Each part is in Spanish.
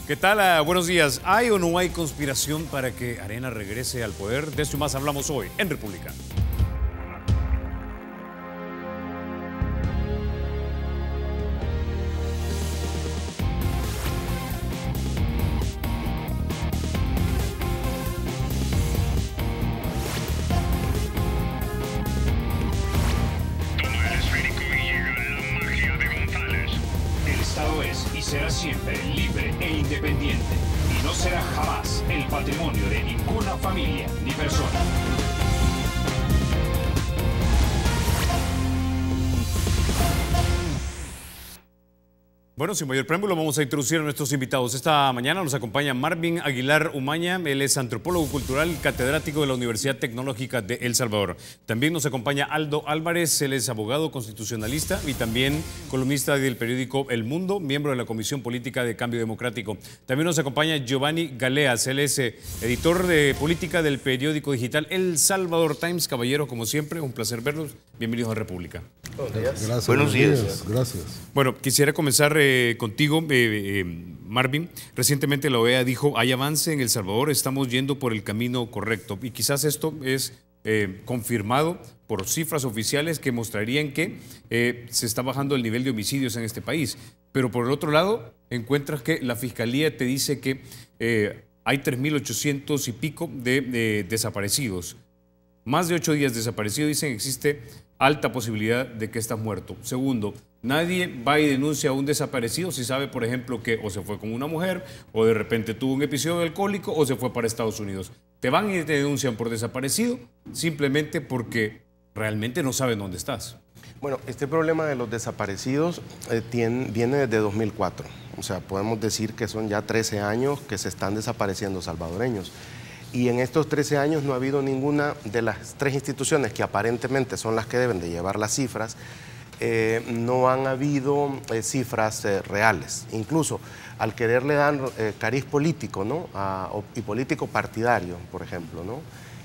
¿Qué tal? Buenos días. ¿Hay o no hay conspiración para que Arena regrese al poder? De esto y más hablamos hoy en República. Será siempre libre e independiente y no será jamás el patrimonio de ninguna familia ni persona. Bueno, sin mayor preámbulo vamos a introducir a nuestros invitados. Esta mañana nos acompaña Marvin Aguilar Umaña, él es antropólogo cultural, catedrático de la Universidad Tecnológica de El Salvador. También nos acompaña Aldo Álvarez, él es abogado constitucionalista y también columnista del periódico El Mundo, miembro de la Comisión Política de Cambio Democrático. También nos acompaña Giovanni Galeas, él es editor de política del periódico digital El Salvador Times. Caballero, como siempre, un placer verlos. Bienvenidos a República. Buenos días. Gracias, Buenos días. Gracias. Bueno, quisiera comenzar contigo, Marvin. Recientemente la OEA dijo, hay avance en El Salvador, estamos yendo por el camino correcto. Y quizás esto es confirmado por cifras oficiales que mostrarían que se está bajando el nivel de homicidios en este país. Pero por el otro lado, encuentras que la Fiscalía te dice que hay 3.800 y pico de desaparecidos. Más de 8 días desaparecido, dicen, existe alta posibilidad de que estás muerto. Segundo, nadie va y denuncia a un desaparecido si sabe, por ejemplo, que o se fue con una mujer, o de repente tuvo un episodio alcohólico, o se fue para Estados Unidos. Te van y te denuncian por desaparecido simplemente porque realmente no saben dónde estás. Bueno, este problema de los desaparecidos viene desde 2004. O sea, podemos decir que son ya 13 años que se están desapareciendo salvadoreños. Y en estos 13 años no ha habido ninguna de las 3 instituciones que aparentemente son las que deben de llevar las cifras, no han habido cifras reales. Incluso al quererle dar cariz político, ¿no? Y político partidario, por ejemplo, ¿no?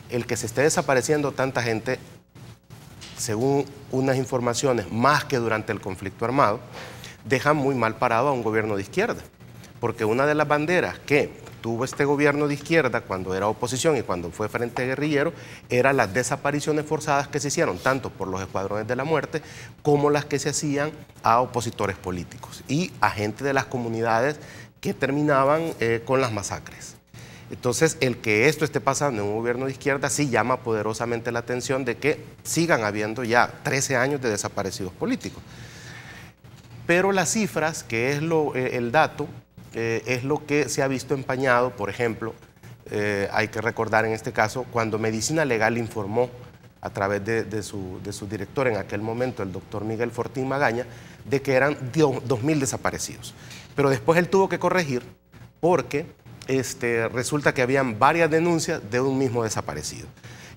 El que se esté desapareciendo tanta gente, según unas informaciones, más que durante el conflicto armado, deja muy mal parado a un gobierno de izquierda. Porque una de las banderas que tuvo este gobierno de izquierda cuando era oposición y cuando fue frente guerrillero, eran las desapariciones forzadas que se hicieron tanto por los escuadrones de la muerte como las que se hacían a opositores políticos y a gente de las comunidades que terminaban con las masacres. Entonces, el que esto esté pasando en un gobierno de izquierda sí llama poderosamente la atención de que sigan habiendo ya 13 años de desaparecidos políticos. Pero las cifras, que es el dato, es lo que se ha visto empañado. Por ejemplo, hay que recordar en este caso cuando Medicina Legal informó a través de su director en aquel momento, el doctor Miguel Fortín Magaña, de que eran 2.000 desaparecidos. Pero después él tuvo que corregir porque resulta que habían varias denuncias de un mismo desaparecido.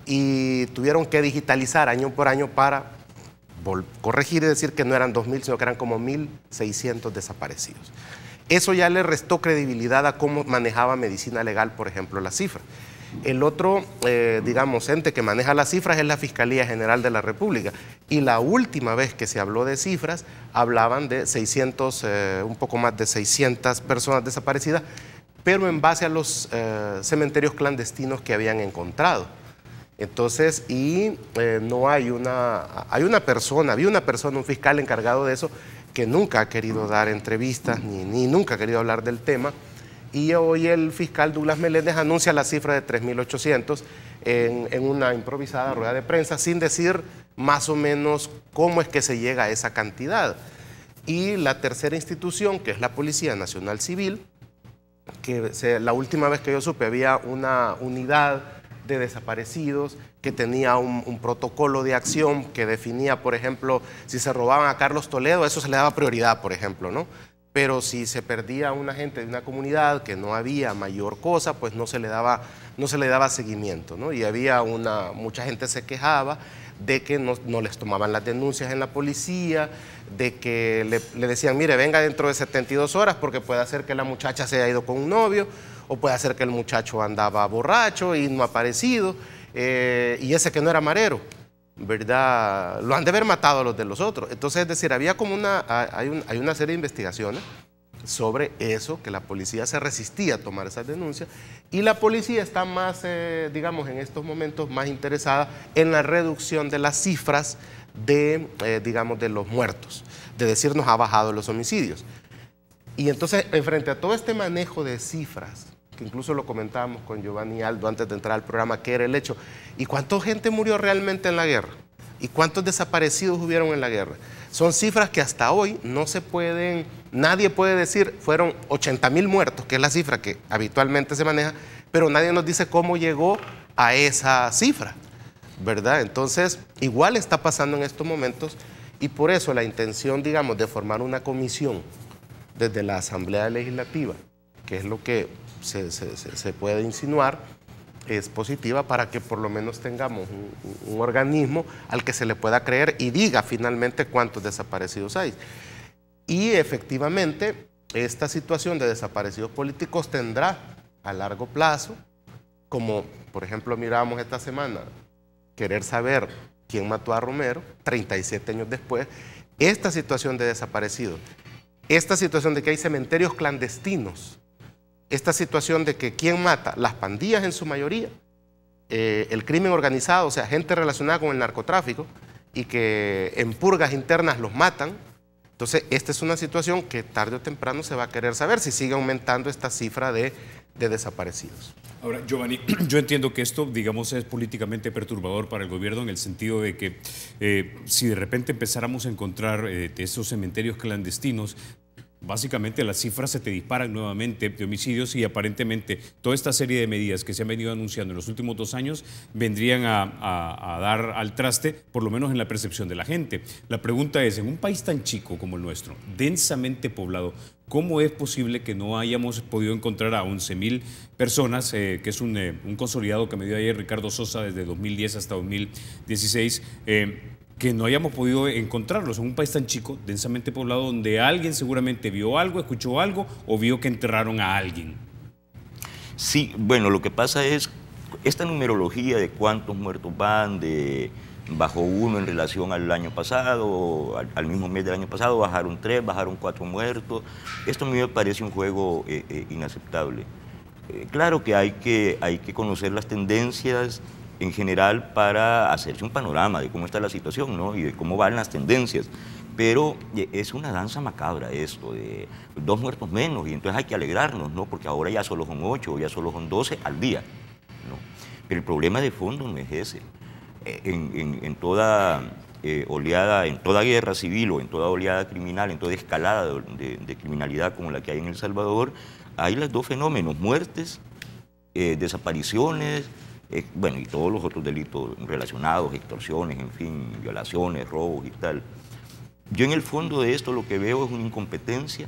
Y tuvieron que digitalizar año por año para corregir y decir que no eran 2.000, sino que eran como 1.600 desaparecidos. Eso ya le restó credibilidad a cómo manejaba Medicina Legal, por ejemplo, las cifras. El otro, digamos, ente que maneja las cifras es la Fiscalía General de la República. Y la última vez que se habló de cifras, hablaban de 600, un poco más de 600 personas desaparecidas, pero en base a los cementerios clandestinos que habían encontrado. Entonces, no hay había una persona, un fiscal encargado de eso, que nunca ha querido dar entrevistas ni nunca ha querido hablar del tema. Y hoy el fiscal Douglas Meléndez anuncia la cifra de 3.800 en una improvisada rueda de prensa, sin decir más o menos cómo es que se llega a esa cantidad. Y la tercera institución, que es la Policía Nacional Civil, que la última vez que yo supe había una unidad de desaparecidos que tenía un protocolo de acción que definía, por ejemplo, si se robaban a Carlos Toledo, eso se le daba prioridad, por ejemplo, ¿no? Pero si se perdía a una gente de una comunidad que no había mayor cosa, pues no se le daba seguimiento, ¿no? Y mucha gente se quejaba de que no les tomaban las denuncias en la policía, de que le decían, mire, venga dentro de 72 horas porque puede ser que la muchacha se haya ido con un novio, o puede ser que el muchacho andaba borracho y no ha aparecido, y ese que no era marero, ¿verdad? Lo han de haber matado a los de los otros. Entonces, es decir, había como hay una serie de investigaciones sobre eso, que la policía se resistía a tomar esas denuncias, y la policía está más, digamos, en estos momentos más interesada en la reducción de las cifras de, digamos, de los muertos, de decirnos ha bajado los homicidios. Y entonces, frente a todo este manejo de cifras, que incluso lo comentábamos con Giovanni y Aldo antes de entrar al programa, que era el hecho, ¿y cuánta gente murió realmente en la guerra? ¿Y cuántos desaparecidos hubieron en la guerra? Son cifras que hasta hoy no se pueden, nadie puede decir, fueron 80.000 muertos, que es la cifra que habitualmente se maneja, pero nadie nos dice cómo llegó a esa cifra, ¿verdad? Entonces, igual está pasando en estos momentos, y por eso la intención, digamos, de formar una comisión desde la Asamblea Legislativa, que es lo que se puede insinuar, es positiva para que por lo menos tengamos un organismo al que se le pueda creer y diga finalmente cuántos desaparecidos hay. Y efectivamente, esta situación de desaparecidos políticos tendrá a largo plazo, como por ejemplo miramos esta semana, querer saber quién mató a Romero, 37 años después, esta situación de desaparecidos, esta situación de que hay cementerios clandestinos, esta situación de que quién mata, las pandillas en su mayoría, el crimen organizado, o sea, gente relacionada con el narcotráfico y que en purgas internas los matan. Entonces, esta es una situación que tarde o temprano se va a querer saber si sigue aumentando esta cifra de desaparecidos. Ahora, Giovanni, yo entiendo que esto, digamos, es políticamente perturbador para el gobierno en el sentido de que si de repente empezáramos a encontrar esos cementerios clandestinos, básicamente las cifras se te disparan nuevamente de homicidios y aparentemente toda esta serie de medidas que se han venido anunciando en los últimos 2 años vendrían a dar al traste, por lo menos en la percepción de la gente. La pregunta es, en un país tan chico como el nuestro, densamente poblado, ¿cómo es posible que no hayamos podido encontrar a 11.000 personas, que es un consolidado que me dio ayer Ricardo Sosa desde 2010 hasta 2016, que no hayamos podido encontrarlos en un país tan chico, densamente poblado, donde alguien seguramente vio algo, escuchó algo o vio que enterraron a alguien? Sí, bueno, lo que pasa es, esta numerología de cuántos muertos van, bajó 1 en relación al año pasado, al mismo mes del año pasado, bajaron 3, bajaron 4 muertos. Esto a mí me parece un juego inaceptable. Claro que hay que conocer las tendencias en general para hacerse un panorama de cómo está la situación, ¿no? Y de cómo van las tendencias. Pero es una danza macabra esto, de 2 muertos menos, y entonces hay que alegrarnos, ¿no? Porque ahora ya solo son 8, ya solo son 12 al día, ¿no? Pero el problema de fondo no es ese. En toda oleada, en toda guerra civil o en toda oleada criminal, en toda escalada de criminalidad como la que hay en El Salvador, hay los 2 fenómenos: muertes, desapariciones, bueno, y todos los otros delitos relacionados, extorsiones, en fin, violaciones, robos y tal. Yo en el fondo de esto lo que veo es una incompetencia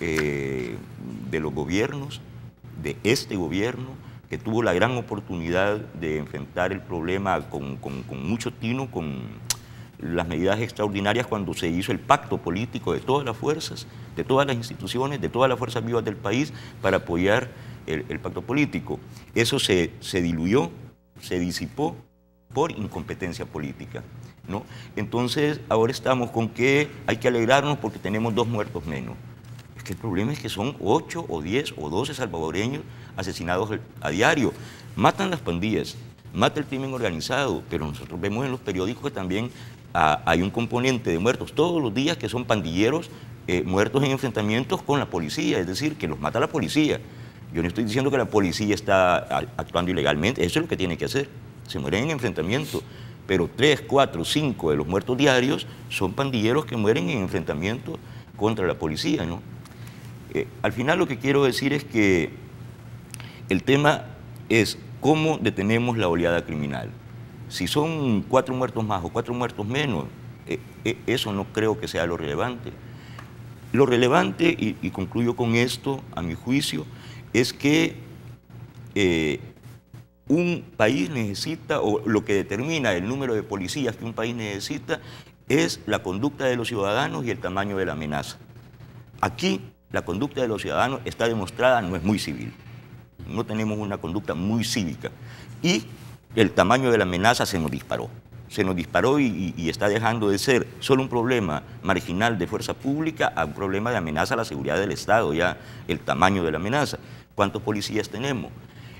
de los gobiernos, de este gobierno, que tuvo la gran oportunidad de enfrentar el problema con mucho tino, con las medidas extraordinarias cuando se hizo el pacto político de todas las fuerzas, de todas las instituciones, de todas las fuerzas vivas del país para apoyar el pacto político. Eso se diluyó, se disipó por incompetencia política, ¿no? Entonces, ahora estamos con que hay que alegrarnos porque tenemos 2 muertos menos. Es que el problema es que son 8 o 10 o 12 salvadoreños asesinados a diario. Matan las pandillas, mata el crimen organizado, pero nosotros vemos en los periódicos que también hay un componente de muertos todos los días que son pandilleros muertos en enfrentamientos con la policía, es decir, que los mata la policía. Yo no estoy diciendo que la policía está actuando ilegalmente, eso es lo que tiene que hacer, se mueren en enfrentamiento, pero 3, 4, 5 de los muertos diarios son pandilleros que mueren en enfrentamiento contra la policía, ¿no? Al final lo que quiero decir es que el tema es cómo detenemos la oleada criminal. Si son 4 muertos más o 4 muertos menos, eso no creo que sea lo relevante. Lo relevante, y concluyo con esto, a mi juicio, es que un país necesita, o lo que determina el número de policías que un país necesita, es la conducta de los ciudadanos y el tamaño de la amenaza. Aquí la conducta de los ciudadanos está demostrada, no es muy civil. No tenemos una conducta muy cívica. Y el tamaño de la amenaza se nos disparó. se nos disparó y está dejando de ser solo un problema marginal de fuerza pública a un problema de amenaza a la seguridad del Estado, ya el tamaño de la amenaza. ¿Cuántos policías tenemos?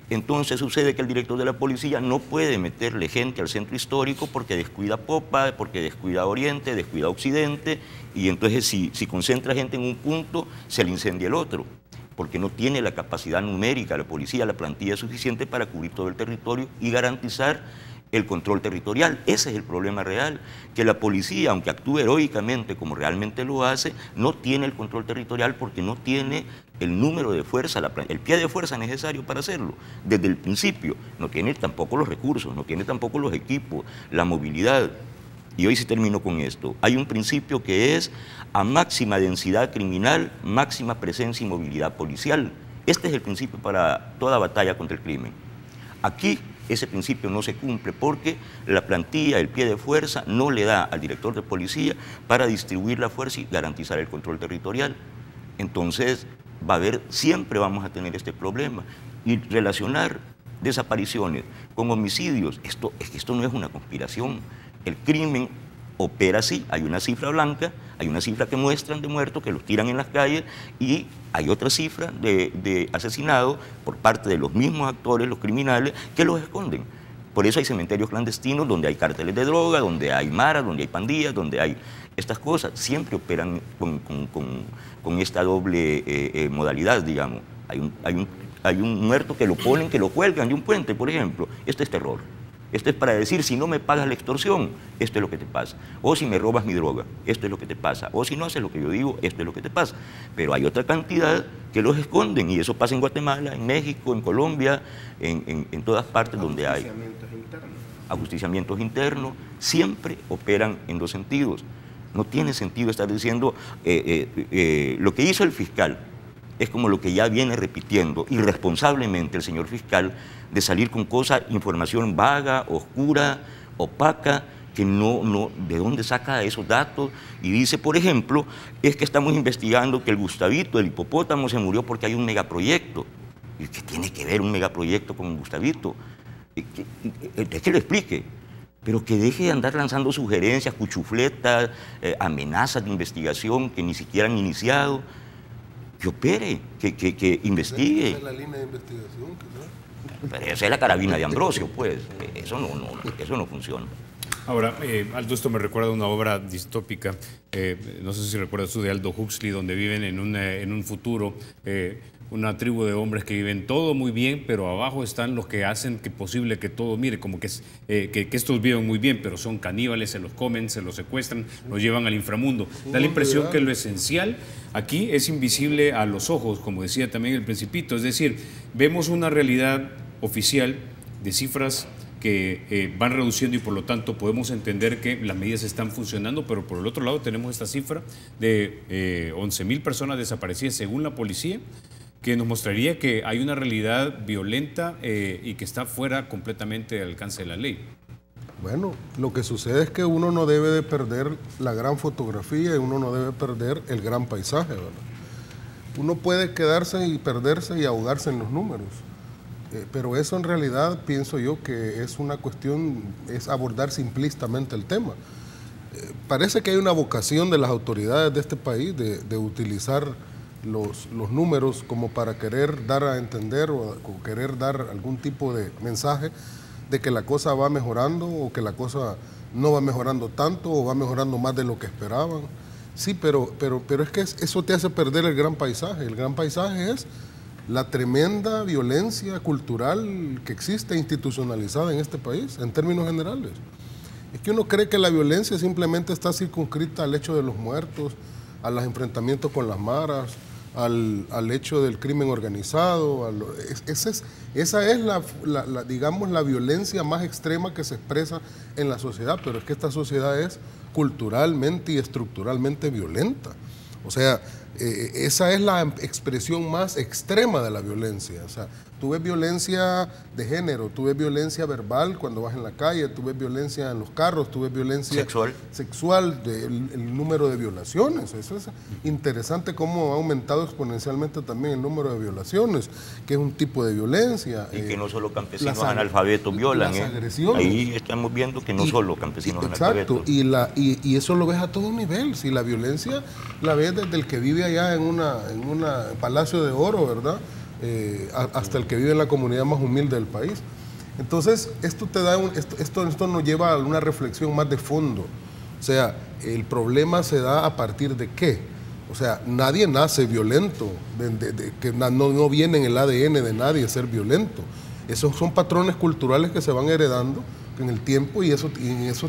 Entonces sucede que el director de la policía no puede meterle gente al centro histórico porque descuida Popa, porque descuida Oriente, descuida Occidente, y entonces si concentra gente en un punto, se le incendia el otro, porque no tiene la capacidad numérica, la policía, la plantilla suficiente para cubrir todo el territorio y garantizar el control territorial. Ese es el problema real, que la policía, aunque actúe heroicamente como realmente lo hace, no tiene el control territorial porque no tiene el número de fuerza, el pie de fuerza necesario para hacerlo. Desde el principio, no tiene tampoco los recursos, no tiene tampoco los equipos, la movilidad. Y hoy sí termino con esto. Hay un principio que es a máxima densidad criminal, máxima presencia y movilidad policial. Este es el principio para toda batalla contra el crimen. Aquí ese principio no se cumple porque la plantilla, el pie de fuerza, no le da al director de policía para distribuir la fuerza y garantizar el control territorial. Entonces, siempre vamos a tener este problema. Y relacionar desapariciones con homicidios, esto no es una conspiración. El crimen opera así, hay una cifra blanca, hay una cifra que muestran de muertos, que los tiran en las calles, y hay otra cifra de asesinados por parte de los mismos actores, los criminales, que los esconden. Por eso hay cementerios clandestinos donde hay cárteles de droga, donde hay maras, donde hay pandillas, donde hay estas cosas. Siempre operan con esta doble modalidad, digamos. Hay un muerto que lo ponen, que lo cuelgan de un puente, por ejemplo. Este es terror. Esto es para decir, si no me pagas la extorsión, esto es lo que te pasa. O si me robas mi droga, esto es lo que te pasa. O si no haces lo que yo digo, esto es lo que te pasa. Pero hay otra cantidad que los esconden, y eso pasa en Guatemala, en México, en Colombia, en todas partes donde hay ajusticiamientos internos. Siempre operan en dos sentidos. No tiene sentido estar diciendo lo que hizo el fiscal. Es como lo que ya viene repitiendo irresponsablemente el señor fiscal, de salir con información vaga, oscura, opaca, que ¿de dónde saca esos datos? Y dice, por ejemplo, es que estamos investigando que el Gustavito, el hipopótamo, se murió porque hay un megaproyecto. ¿Y qué tiene que ver un megaproyecto con un Gustavito? Es que lo explique, pero que deje de andar lanzando sugerencias, cuchufletas, amenazas de investigación que ni siquiera han iniciado. Que opere, que investigue. Esa es la línea de investigación, pero esa es la carabina de Ambrosio, pues. Eso no funciona. Ahora, Aldo, esto me recuerda a una obra distópica, no sé si recuerdas tú, de Aldo Huxley, donde viven en un futuro una tribu de hombres que viven todo muy bien, pero abajo están los que hacen que posible que todo, mire, como que estos viven muy bien, pero son caníbales, se los comen, se los secuestran, los llevan al inframundo. Da la impresión que lo esencial aquí es invisible a los ojos, como decía también el Principito, es decir, vemos una realidad oficial de cifras que van reduciendo y por lo tanto podemos entender que las medidas están funcionando, pero por el otro lado tenemos esta cifra de 11.000 personas desaparecidas según la policía, que nos mostraría que hay una realidad violenta y que está fuera completamente del alcance de la ley. Bueno, lo que sucede es que uno no debe de perder la gran fotografía y uno no debe perder el gran paisaje, ¿verdad? Uno puede quedarse y perderse y ahogarse en los números, pero eso en realidad pienso yo que es una cuestión, es abordar simplistamente el tema. Parece que hay una vocación de las autoridades de este país de utilizar los números como para querer dar a entender o querer dar algún tipo de mensaje de que la cosa va mejorando o que la cosa no va mejorando tanto o va mejorando más de lo que esperaban. Sí, pero es que eso te hace perder el gran paisaje. El gran paisaje es la tremenda violencia cultural que existe institucionalizada en este país, en términos generales. Es que uno cree que la violencia simplemente está circunscrita al hecho de los muertos, a los enfrentamientos con las maras, al hecho del crimen organizado. Esa es digamos, la violencia más extrema que se expresa en la sociedad, pero es que esta sociedad es culturalmente y estructuralmente violenta. O sea, esa es la expresión más extrema de la violencia. O sea, tú ves violencia de género, tú ves violencia verbal cuando vas en la calle, tú ves violencia en los carros, tú ves violencia sexual, el número de violaciones. Eso es interesante cómo ha aumentado exponencialmente también el número de violaciones, que es un tipo de violencia. Y que no solo campesinos analfabetos violan. Las agresiones. Ahí estamos viendo que no solo campesinos analfabetos. Exacto, y eso lo ves a todo nivel. Si la violencia la ves desde el que vive allá en un Palacio de Oro, ¿verdad? Hasta el que vive en la comunidad más humilde del país. Entonces, esto te da esto nos lleva a una reflexión más de fondo. O sea, el problema se da a partir de qué. O sea, nadie nace violento, que no viene en el ADN de nadie ser violento. Esos son patrones culturales que se van heredando en el tiempo, y eso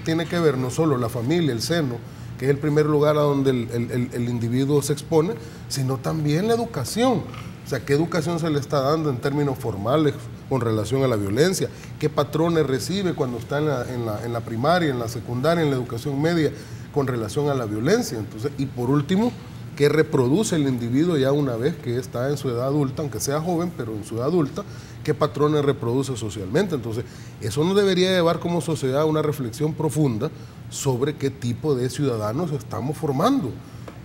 tiene que ver no solo la familia, el seno, que es el primer lugar a donde el individuo se expone, sino también la educación. O sea, ¿qué educación se le está dando en términos formales con relación a la violencia? ¿Qué patrones recibe cuando está en la primaria, en la secundaria, en la educación media con relación a la violencia? Entonces, y por último, ¿qué reproduce el individuo ya una vez que está en su edad adulta, aunque sea joven, pero en su edad adulta? ¿Qué patrones reproduce socialmente? Entonces, eso nos debería llevar como sociedad a una reflexión profunda sobre qué tipo de ciudadanos estamos formando.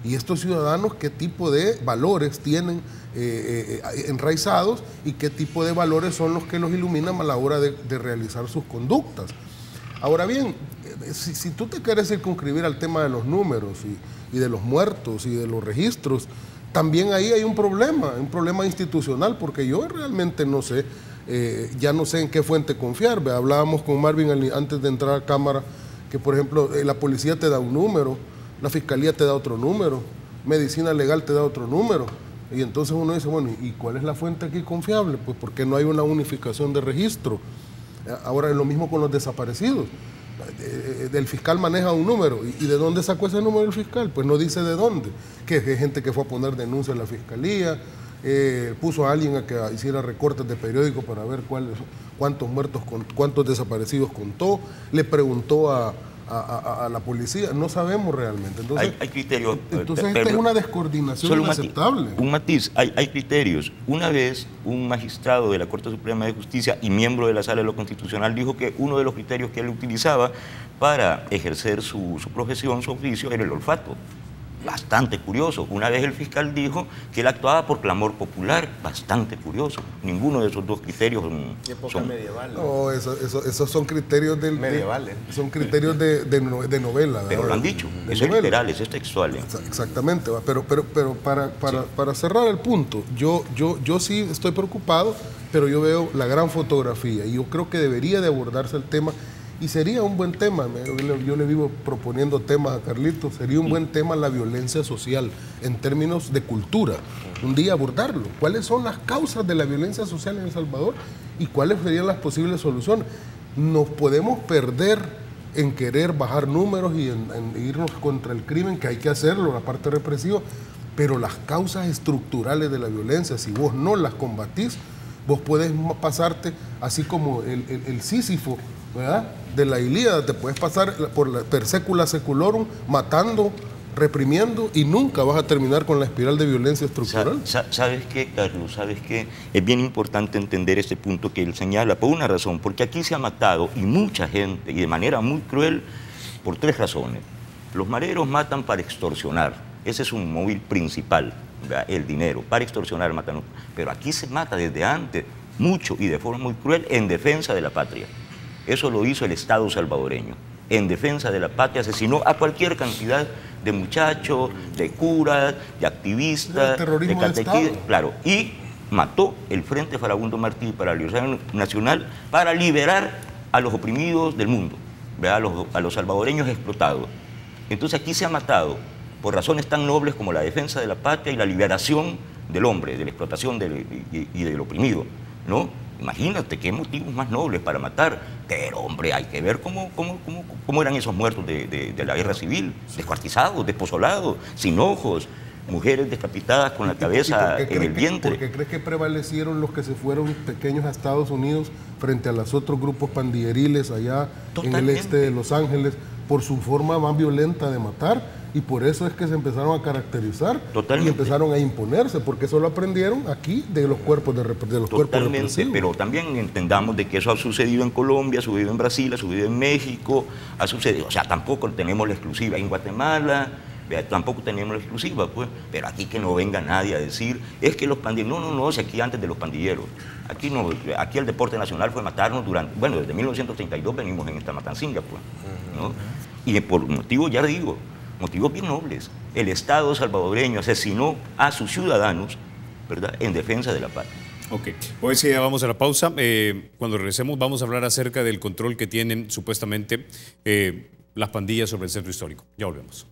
Y estos ciudadanos, qué tipo de valores tienen enraizados, y qué tipo de valores son los que los iluminan a la hora de realizar sus conductas. Ahora bien, si tú te quieres circunscribir al tema de los números y de los muertos y de los registros, también ahí hay un problema institucional, porque yo realmente no sé, ya no sé en qué fuente confiar. Hablábamos con Marvin antes de entrar a cámara que, por ejemplo, la policía te da un número, la fiscalía te da otro número, medicina legal te da otro número, y entonces uno dice, bueno, ¿y cuál es la fuente aquí confiable? Pues porque no hay una unificación de registro. Ahora es lo mismo con los desaparecidos. El fiscal maneja un número, ¿y de dónde sacó ese número el fiscal? Pues no dice de dónde, que hay gente que fue a poner denuncia en la fiscalía, puso a alguien a que hiciera recortes de periódico para ver cuántos muertos, cuántos desaparecidos contó, le preguntó a la policía, no sabemos realmente. Entonces, hay criterios. Entonces esta es una descoordinación inaceptable. Un matiz, hay criterios. Una vez un magistrado de la Corte Suprema de Justicia y miembro de la Sala de lo Constitucional dijo que uno de los criterios que él utilizaba para ejercer su profesión, su oficio, era el olfato. Bastante curioso. Una vez el fiscal dijo que él actuaba por clamor popular. Bastante curioso. Ninguno de esos dos criterios son medievales. No, esos son criterios medievales. Son criterios de novela. Pero lo han dicho. Eso es literal, eso es textual. Exactamente. Pero para cerrar el punto, yo sí estoy preocupado, pero yo veo la gran fotografía y yo creo que debería de abordarse el tema. Y sería un buen tema, yo le vivo proponiendo temas a Carlitos, sería un buen tema la violencia social en términos de cultura. Un día abordarlo. ¿Cuáles son las causas de la violencia social en El Salvador y cuáles serían las posibles soluciones? Nos podemos perder en querer bajar números y en irnos contra el crimen, que hay que hacerlo, la parte represiva, pero las causas estructurales de la violencia, si vos no las combatís, vos podés pasarte, así como el Sísifo, ¿verdad?, de la Ilíada, te puedes pasar por la per secula seculorum matando, reprimiendo, y nunca vas a terminar con la espiral de violencia estructural. ¿Sabes qué, Carlos? ¿Sabes qué? Es bien importante entender este punto que él señala, por una razón, porque aquí se ha matado, y mucha gente, y de manera muy cruel, por tres razones. Los mareros matan para extorsionar, ese es un móvil principal, ¿verdad?, el dinero, para extorsionar matan. Pero aquí se mata desde antes, mucho y de forma muy cruel, en defensa de la patria. Eso lo hizo el Estado salvadoreño. En defensa de la patria asesinó a cualquier cantidad de muchachos, de curas, de activistas, de catequistas, claro, y mató el Frente Farabundo Martí para la Liberación Nacional para liberar a los oprimidos del mundo, ¿verdad?, a los salvadoreños explotados. Entonces aquí se ha matado por razones tan nobles como la defensa de la patria y la liberación del hombre, de la explotación y del oprimido, ¿no? Imagínate qué motivos más nobles para matar. Pero, hombre, hay que ver cómo eran esos muertos de la guerra civil, descuartizados, despozolados, sin ojos, mujeres decapitadas con la cabeza en el vientre. ¿Por qué crees que prevalecieron los que se fueron pequeños a Estados Unidos frente a los otros grupos pandilleriles allá en el este de Los Ángeles por su forma más violenta de matar? y por eso es que se empezaron a caracterizar. Totalmente. Y empezaron a imponerse, porque eso lo aprendieron aquí de los cuerpos cuerpos represivos. Pero también entendamos de que eso ha sucedido en Colombia, ha sucedido en Brasil, ha sucedido en México, ha sucedido, o sea, tampoco tenemos la exclusiva en Guatemala. Tampoco tenemos la exclusiva, pues, pero aquí que no venga nadie a decir, es que los pandilleros, no, si aquí antes de los pandilleros, aquí no, aquí el deporte nacional fue matarnos desde 1932 venimos en esta matancinga, pues, ¿no? Y por motivos, ya digo, motivos bien nobles, el Estado salvadoreño asesinó a sus ciudadanos, ¿verdad?, en defensa de la patria. Ok, hoy sí, ya vamos a la pausa. Cuando regresemos vamos a hablar acerca del control que tienen supuestamente las pandillas sobre el centro histórico. Ya volvemos.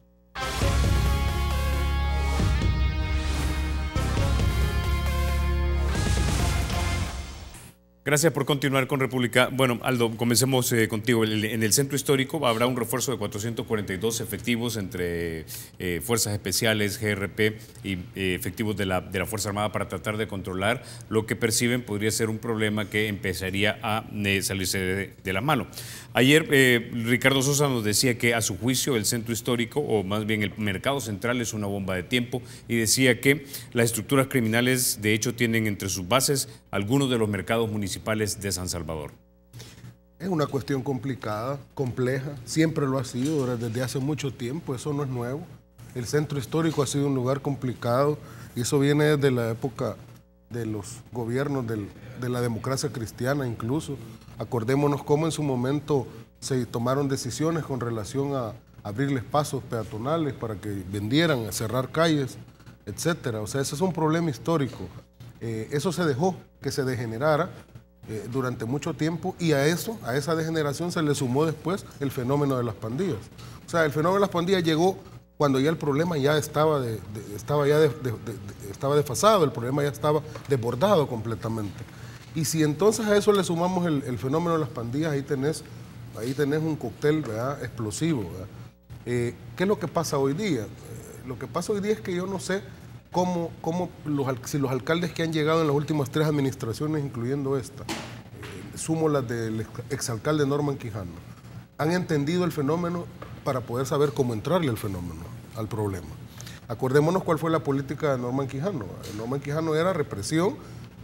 Gracias por continuar con República. Bueno, Aldo, comencemos contigo. En el centro histórico habrá un refuerzo de 442 efectivos entre fuerzas especiales, GRP y efectivos de la Fuerza Armada para tratar de controlar lo que perciben podría ser un problema que empezaría a salirse de la mano. Ayer Ricardo Sosa nos decía que a su juicio el centro histórico, o más bien el mercado central, es una bomba de tiempo, y decía que las estructuras criminales de hecho tienen entre sus bases algunos de los mercados municipales de San Salvador. Es una cuestión complicada, compleja, siempre lo ha sido desde hace mucho tiempo, eso no es nuevo. El centro histórico ha sido un lugar complicado y eso viene desde la época de los gobiernos de la democracia cristiana incluso. Acordémonos cómo en su momento se tomaron decisiones con relación a abrirles pasos peatonales para que vendieran, a cerrar calles, etcétera. O sea, ese es un problema histórico. Eso se dejó que se degenerara durante mucho tiempo y a esa degeneración se le sumó después el fenómeno de las pandillas. O sea, el fenómeno de las pandillas llegó cuando ya el problema ya estaba desfasado, el problema ya estaba desbordado completamente. Y si entonces a eso le sumamos el fenómeno de las pandillas, ahí tenés un cóctel, ¿verdad?, explosivo, ¿verdad? ¿Qué es lo que pasa hoy día? Lo que pasa hoy día es que yo no sé si los alcaldes que han llegado en las últimas 3 administraciones, incluyendo esta, sumo las del exalcalde Norman Quijano, han entendido el fenómeno para poder saber cómo entrarle al fenómeno, al problema. Acordémonos cuál fue la política de Norman Quijano. Norman Quijano era represión,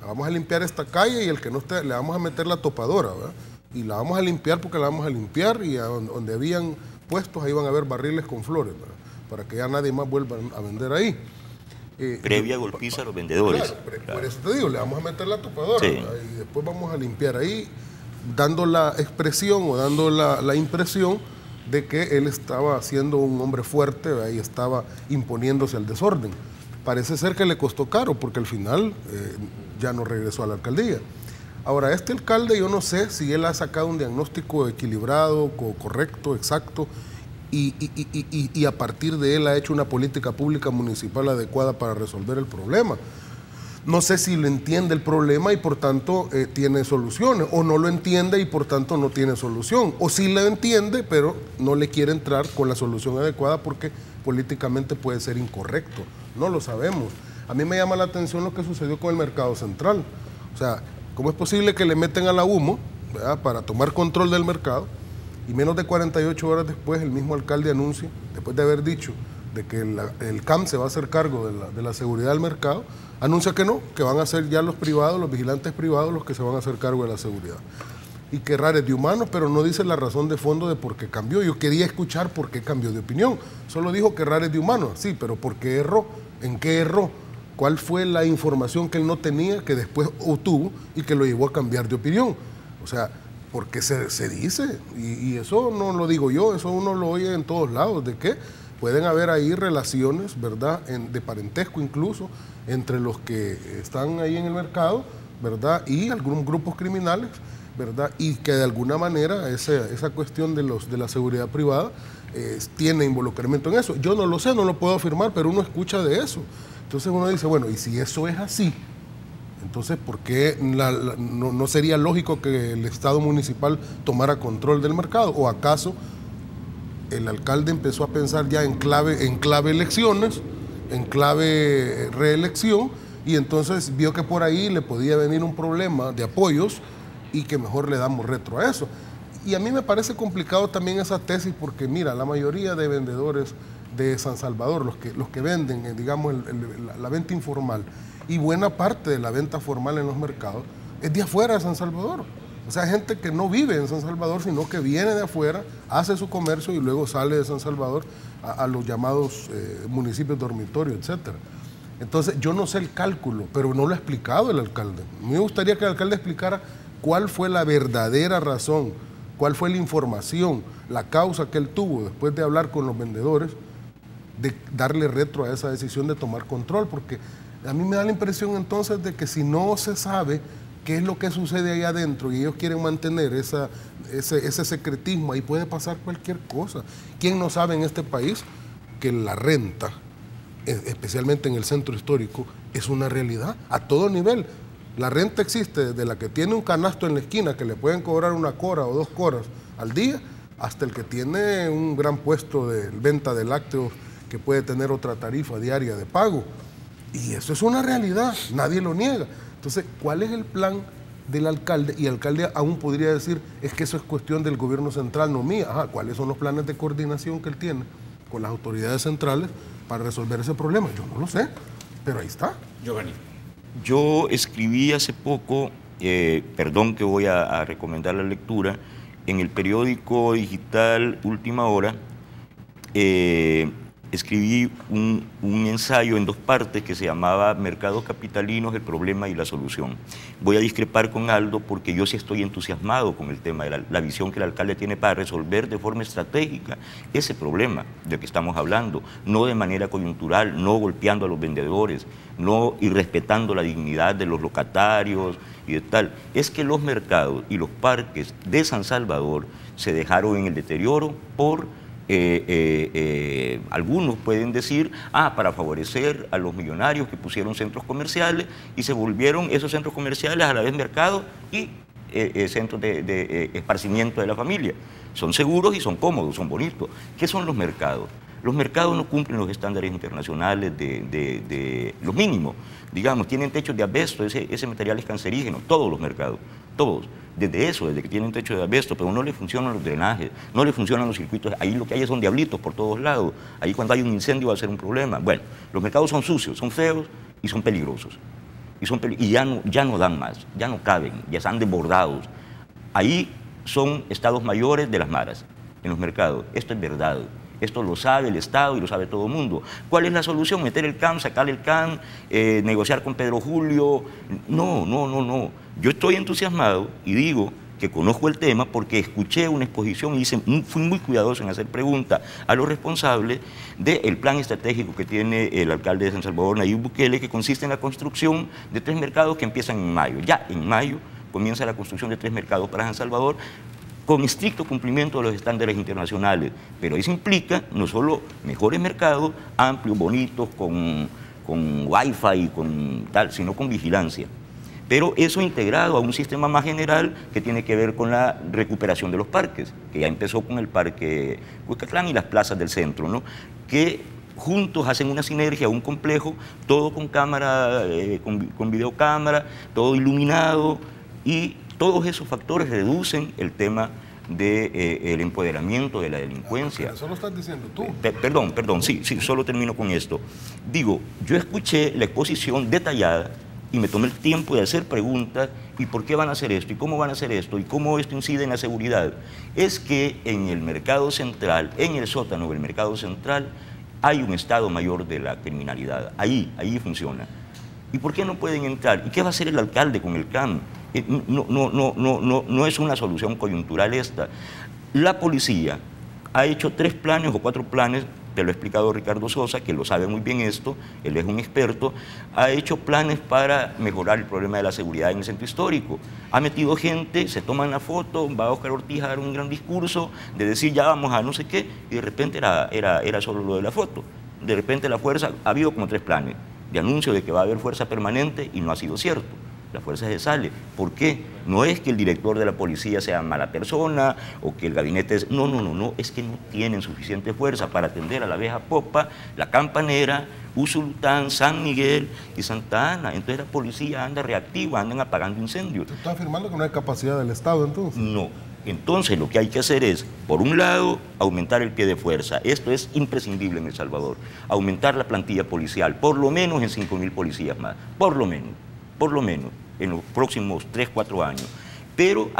vamos a limpiar esta calle y el que no esté, le vamos a meter la topadora, ¿verdad? Y la vamos a limpiar porque la vamos a limpiar y donde habían puestos ahí van a haber barriles con flores, ¿verdad?, para que ya nadie más vuelva a vender ahí. Previa golpiza a los vendedores. Claro, por eso te digo, le vamos a meter la topadora, sí, y después vamos a limpiar ahí, dando la expresión o dando la impresión de que él estaba siendo un hombre fuerte, ¿verdad?, y estaba imponiéndose al desorden. Parece ser que le costó caro porque al final ya no regresó a la alcaldía. Ahora, este alcalde yo no sé si él ha sacado un diagnóstico equilibrado, correcto, exacto, y a partir de él ha hecho una política pública municipal adecuada para resolver el problema. No sé si lo entiende el problema y por tanto tiene soluciones, o no lo entiende y por tanto no tiene solución, o sí lo entiende pero no le quiere entrar con la solución adecuada porque políticamente puede ser incorrecto, no lo sabemos. A mí me llama la atención lo que sucedió con el mercado central. O sea, ¿cómo es posible que le meten a la humo, ¿verdad?, para tomar control del mercado? Y menos de 48 horas después el mismo alcalde anuncia, después de haber dicho de que el CAM se va a hacer cargo de la seguridad del mercado, anuncia que no, que van a ser ya los privados, los vigilantes privados los que se van a hacer cargo de la seguridad. Y que errar es de humanos, pero no dice la razón de fondo de por qué cambió. Yo quería escuchar por qué cambió de opinión. Solo dijo que errar es de humanos, sí, pero ¿por qué erró? ¿En qué erró? ¿Cuál fue la información que él no tenía, que después obtuvo y que lo llevó a cambiar de opinión? O sea, porque se dice, y eso no lo digo yo, eso uno lo oye en todos lados, de que pueden haber ahí relaciones, ¿verdad?, de parentesco incluso, entre los que están ahí en el mercado, ¿verdad?, y algunos grupos criminales, ¿verdad?, y que de alguna manera esa cuestión de la seguridad privada tiene involucramiento en eso. Yo no lo sé, no lo puedo afirmar, pero uno escucha de eso. Entonces uno dice, bueno, y si eso es así, entonces, ¿por qué no sería lógico que el Estado municipal tomara control del mercado? ¿O acaso el alcalde empezó a pensar ya en clave elecciones, en clave reelección, y entonces vio que por ahí le podía venir un problema de apoyos y que mejor le damos retro a eso? Y a mí me parece complicado también esa tesis porque, mira, la mayoría de vendedores de San Salvador, los que venden, digamos, la venta informal, y buena parte de la venta formal en los mercados es de afuera de San Salvador. O sea, gente que no vive en San Salvador, sino que viene de afuera, hace su comercio y luego sale de San Salvador a los llamados municipios dormitorio, etcétera. Entonces, yo no sé el cálculo, pero no lo ha explicado el alcalde. Me gustaría que el alcalde explicara cuál fue la verdadera razón, cuál fue la información, la causa que él tuvo después de hablar con los vendedores, de darle retro a esa decisión de tomar control, porque a mí me da la impresión entonces de que si no se sabe qué es lo que sucede ahí adentro y ellos quieren mantener ese secretismo, ahí puede pasar cualquier cosa. ¿Quién no sabe en este país que la renta, especialmente en el centro histórico, es una realidad a todo nivel? La renta existe desde la que tiene un canasto en la esquina que le pueden cobrar 1 cora o 2 coras al día, hasta el que tiene un gran puesto de venta de lácteos que puede tener otra tarifa diaria de pago. Y eso es una realidad, nadie lo niega. Entonces, ¿cuál es el plan del alcalde? Y el alcalde aún podría decir, es que eso es cuestión del gobierno central, no mía. Ajá, ¿cuáles son los planes de coordinación que él tiene con las autoridades centrales para resolver ese problema? Yo no lo sé, pero ahí está. Giovanni. Yo escribí hace poco, perdón que voy a recomendar la lectura, en el periódico digital Última Hora, escribí un ensayo en 2 partes que se llamaba Mercados Capitalinos, el problema y la solución. Voy a discrepar con Aldo porque yo sí estoy entusiasmado con el tema de la visión que el alcalde tiene para resolver de forma estratégica ese problema del que estamos hablando, no de manera coyuntural, no golpeando a los vendedores, no irrespetando la dignidad de los locatarios y de tal. Es que los mercados y los parques de San Salvador se dejaron en el deterioro por algunos pueden decir, para favorecer a los millonarios que pusieron centros comerciales y se volvieron esos centros comerciales a la vez mercados y centros de esparcimiento de la familia. Son seguros y son cómodos, son bonitos. ¿Qué son los mercados? Los mercados no cumplen los estándares internacionales de los mínimos. Digamos, tienen techos de asbesto, ese material es cancerígeno, todos los mercados, todos. Desde que tienen techo de asbesto, pero no le funcionan los drenajes, no le funcionan los circuitos. Ahí lo que hay son diablitos por todos lados. Ahí cuando hay un incendio va a ser un problema. Bueno, los mercados son sucios, son feos y son peligrosos. Y ya no dan más, ya no caben, ya están desbordados. Ahí son estados mayores de las maras, en los mercados. Esto es verdad. Esto lo sabe el Estado y lo sabe todo el mundo. ¿Cuál es la solución? ¿Meter el CAM, sacar el CAM, negociar con Pedro Julio? No. Yo estoy entusiasmado y digo que conozco el tema porque escuché una exposición y fui muy cuidadoso en hacer preguntas a los responsables del plan estratégico que tiene el alcalde de San Salvador, Nayib Bukele, que consiste en la construcción de 3 mercados que empiezan en mayo. Ya en mayo comienza la construcción de 3 mercados para San Salvador, con estricto cumplimiento de los estándares internacionales. Pero eso implica no solo mejores mercados, amplios, bonitos, con Wi-Fi y con tal, sino con vigilancia. Pero eso integrado a un sistema más general que tiene que ver con la recuperación de los parques, que ya empezó con el Parque Cucatlán y las plazas del centro, ¿no? Que juntos hacen una sinergia, un complejo, todo con cámara, con videocámara, todo iluminado, y todos esos factores reducen el tema del empoderamiento de la delincuencia. Eso lo estás diciendo tú. Perdón, sí, solo termino con esto. Digo, yo escuché la exposición detallada y me tomé el tiempo de hacer preguntas, ¿y por qué van a hacer esto? ¿Y cómo van a hacer esto? ¿Y cómo esto incide en la seguridad? Es que en el mercado central, en el sótano del mercado central, hay un estado mayor de la criminalidad. Ahí funciona. ¿Y por qué no pueden entrar? ¿Y qué va a hacer el alcalde con el CAM? No es una solución coyuntural esta. La policía ha hecho 3 planes o 4 planes, te lo ha explicado Ricardo Sosa, que lo sabe muy bien esto, él es un experto, ha hecho planes para mejorar el problema de la seguridad en el centro histórico. Ha metido gente, se toman la foto, va a Oscar Ortiz a dar un gran discurso de decir ya vamos a no sé qué, y de repente era solo lo de la foto. De repente la fuerza, ha habido como 3 planes de anuncio de que va a haber fuerza permanente y no ha sido cierto. La fuerza se sale. ¿Por qué? No es que el director de la policía sea mala persona o que el gabinete es... No, es que no tienen suficiente fuerza para atender a la Vieja Popa, la Campanera, Usulután, San Miguel y Santa Ana. Entonces la policía anda reactiva, andan apagando incendios. ¿Tú estás afirmando que no hay capacidad del Estado entonces? No. Entonces lo que hay que hacer es, por un lado, aumentar el pie de fuerza. Esto es imprescindible en El Salvador. Aumentar la plantilla policial, por lo menos en 5.000 policías más. Por lo menos, en los próximos 3, 4 años. Pero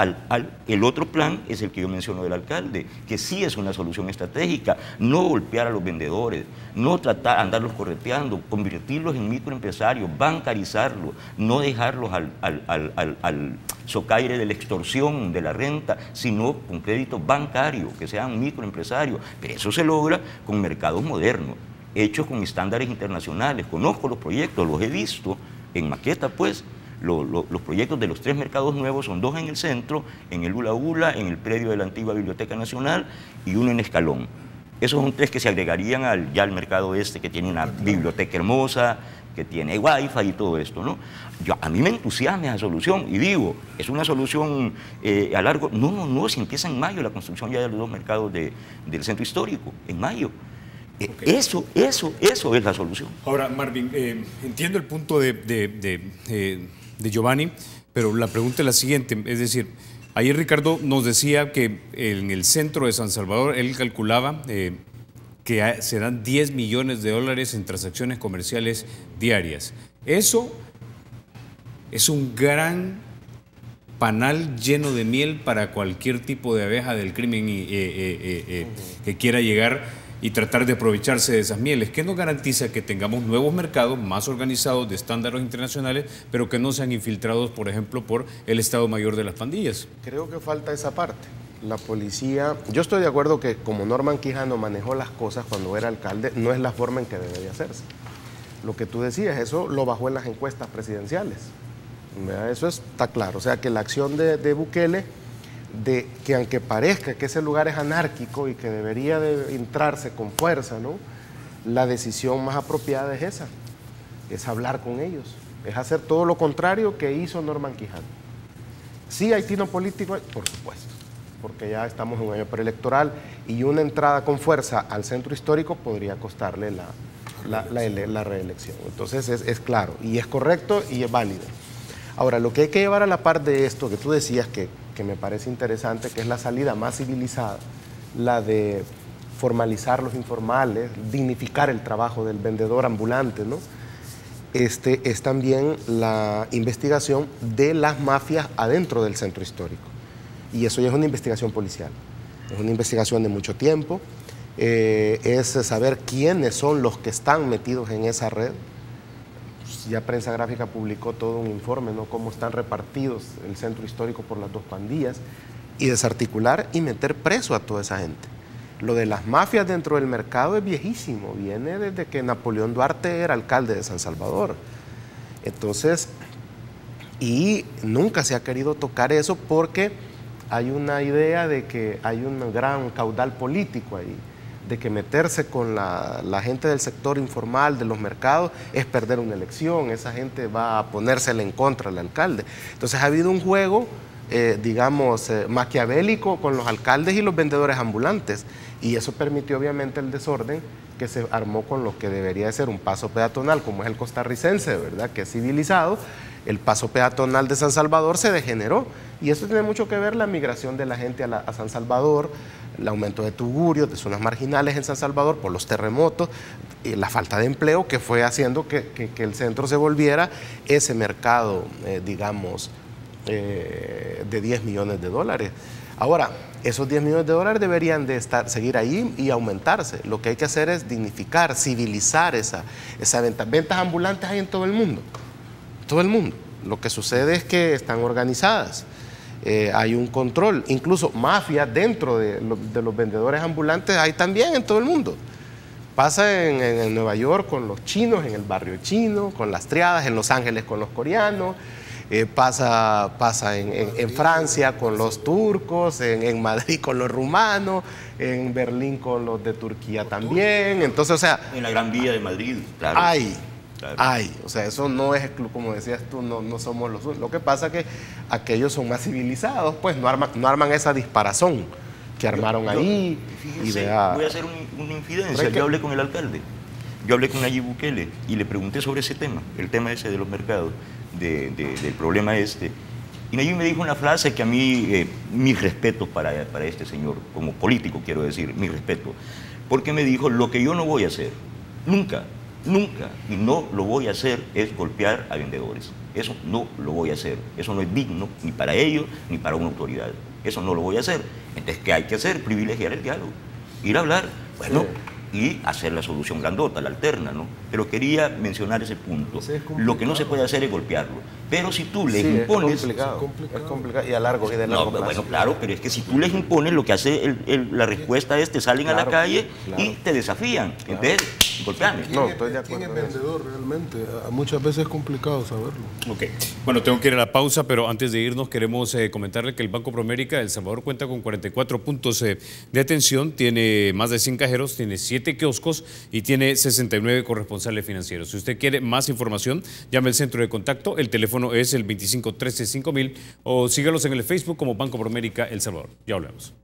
el otro plan es el que yo menciono del alcalde, que sí es una solución estratégica, no golpear a los vendedores, no tratar de andarlos correteando, convertirlos en microempresarios, bancarizarlos, no dejarlos al socaire de la extorsión, de la renta, sino con créditos bancarios, que sean microempresarios. Pero eso se logra con mercados modernos, hechos con estándares internacionales. Conozco los proyectos, los he visto en maqueta, pues. Los proyectos de los 3 mercados nuevos son 2 en el centro, en el Ula Ula, en el predio de la antigua Biblioteca Nacional y 1 en Escalón. Esos son 3 que se agregarían al mercado este, que tiene una biblioteca hermosa, que tiene wifi y todo esto, ¿no? A mí me entusiasma esa solución y digo, es una solución a largo... No, si empieza en mayo la construcción ya de los 2 mercados del centro histórico, en mayo. Okay. Eso es la solución. Ahora, Marvin, entiendo el punto de Giovanni, pero la pregunta es la siguiente, es decir, ayer Ricardo nos decía que en el centro de San Salvador él calculaba que se dan $10 millones en transacciones comerciales diarias. Eso es un gran panal lleno de miel para cualquier tipo de abeja del crimen que quiera llegar y tratar de aprovecharse de esas mieles. ¿Qué nos garantiza que tengamos nuevos mercados más organizados de estándares internacionales, pero que no sean infiltrados, por ejemplo, por el Estado Mayor de las pandillas? Creo que falta esa parte. La policía, yo estoy de acuerdo que como Norman Quijano manejó las cosas cuando era alcalde, no es la forma en que debería hacerse. Lo que tú decías, eso lo bajó en las encuestas presidenciales. Eso está claro. O sea, que la acción de Bukele, de que aunque parezca que ese lugar es anárquico y que debería de entrarse con fuerza, ¿no? La decisión más apropiada es esa, es hablar con ellos, es hacer todo lo contrario que hizo Norman Quijano. Sí hay tino político, por supuesto, porque ya estamos en un año preelectoral y una entrada con fuerza al centro histórico podría costarle la reelección. Entonces es claro, y es correcto y es válido. Ahora, lo que hay que llevar a la par de esto que tú decías que me parece interesante, que es la salida más civilizada, la de formalizar los informales, dignificar el trabajo del vendedor ambulante, ¿no? Es también la investigación de las mafias adentro del centro histórico. Y eso ya es una investigación policial, es una investigación de mucho tiempo, es saber quiénes son los que están metidos en esa red. Ya Prensa Gráfica publicó todo un informe, ¿no? Cómo están repartidos el centro histórico por las 2 pandillas, y desarticular y meter preso a toda esa gente. Lo de las mafias dentro del mercado es viejísimo, viene desde que Napoleón Duarte era alcalde de San Salvador. Entonces, y nunca se ha querido tocar eso porque hay una idea de que hay un gran caudal político ahí, de que meterse con la gente del sector informal, de los mercados, es perder una elección, esa gente va a ponérsela en contra al alcalde. Entonces ha habido un juego, digamos, maquiavélico con los alcaldes y los vendedores ambulantes, y eso permitió obviamente el desorden que se armó con lo que debería de ser un paso peatonal, como es el costarricense, ¿verdad?, que es civilizado. El paso peatonal de San Salvador se degeneró, y eso tiene mucho que ver la migración de la gente a San Salvador, el aumento de tugurios, de zonas marginales en San Salvador por los terremotos, y la falta de empleo que fue haciendo que el centro se volviera ese mercado, digamos, de $10 millones. Ahora, esos $10 millones deberían de seguir ahí y aumentarse. Lo que hay que hacer es dignificar, civilizar esa venta. Ventas ambulantes hay en todo el mundo. Todo el mundo. Lo que sucede es que están organizadas. Hay un control, incluso mafias dentro de los vendedores ambulantes hay también en todo el mundo. Pasa en Nueva York con los chinos, en el barrio chino, con las triadas, en Los Ángeles con los coreanos, pasa en Francia con los turcos, en Madrid con los rumanos, en Berlín con los de Turquía también. Entonces, o sea, en la Gran Vía de Madrid, claro. O sea, eso no es, como decías tú, no somos los únicos. Lo que pasa es que aquellos son más civilizados, pues no arman esa disparazón que armaron ahí. Fíjense, voy a hacer una infidencia. Yo hablé con el alcalde, yo hablé con Nayib Bukele y le pregunté sobre ese tema, el tema ese de los mercados, del problema este, Y Nayib me dijo una frase que a mí, mis respetos para este señor, como político quiero decir, mis respetos, porque me dijo, lo que yo no voy a hacer, nunca, y no lo voy a hacer, es golpear a vendedores. Eso no lo voy a hacer. Eso no es digno ni para ellos ni para una autoridad. Eso no lo voy a hacer. Entonces, ¿qué hay que hacer? Privilegiar el diálogo. Ir a hablar, bueno, y hacer la solución grandota, la alterna, ¿no? Pero quería mencionar ese punto. Sí, lo que no se puede hacer es golpearlo. Pero si tú les impones... Es complicado y a largo y de largo plazo. Bueno, claro, pero es que si tú les impones, lo que hace la respuesta es te salen a la calle y te desafían. Entonces, golpeame. No, estoy de acuerdo. ¿Quién es vendedor realmente? Muchas veces es complicado saberlo. Ok. Bueno, tengo que ir a la pausa, pero antes de irnos queremos comentarle que el Banco Promérica de El Salvador cuenta con 44 puntos de atención, tiene más de 100 cajeros, tiene 7 kioscos y tiene 69 corresponsales financieros. Si usted quiere más información, llame al centro de contacto. El teléfono es el 2513-5000 o sígalos en el Facebook como Banco Promérica El Salvador. Ya hablamos.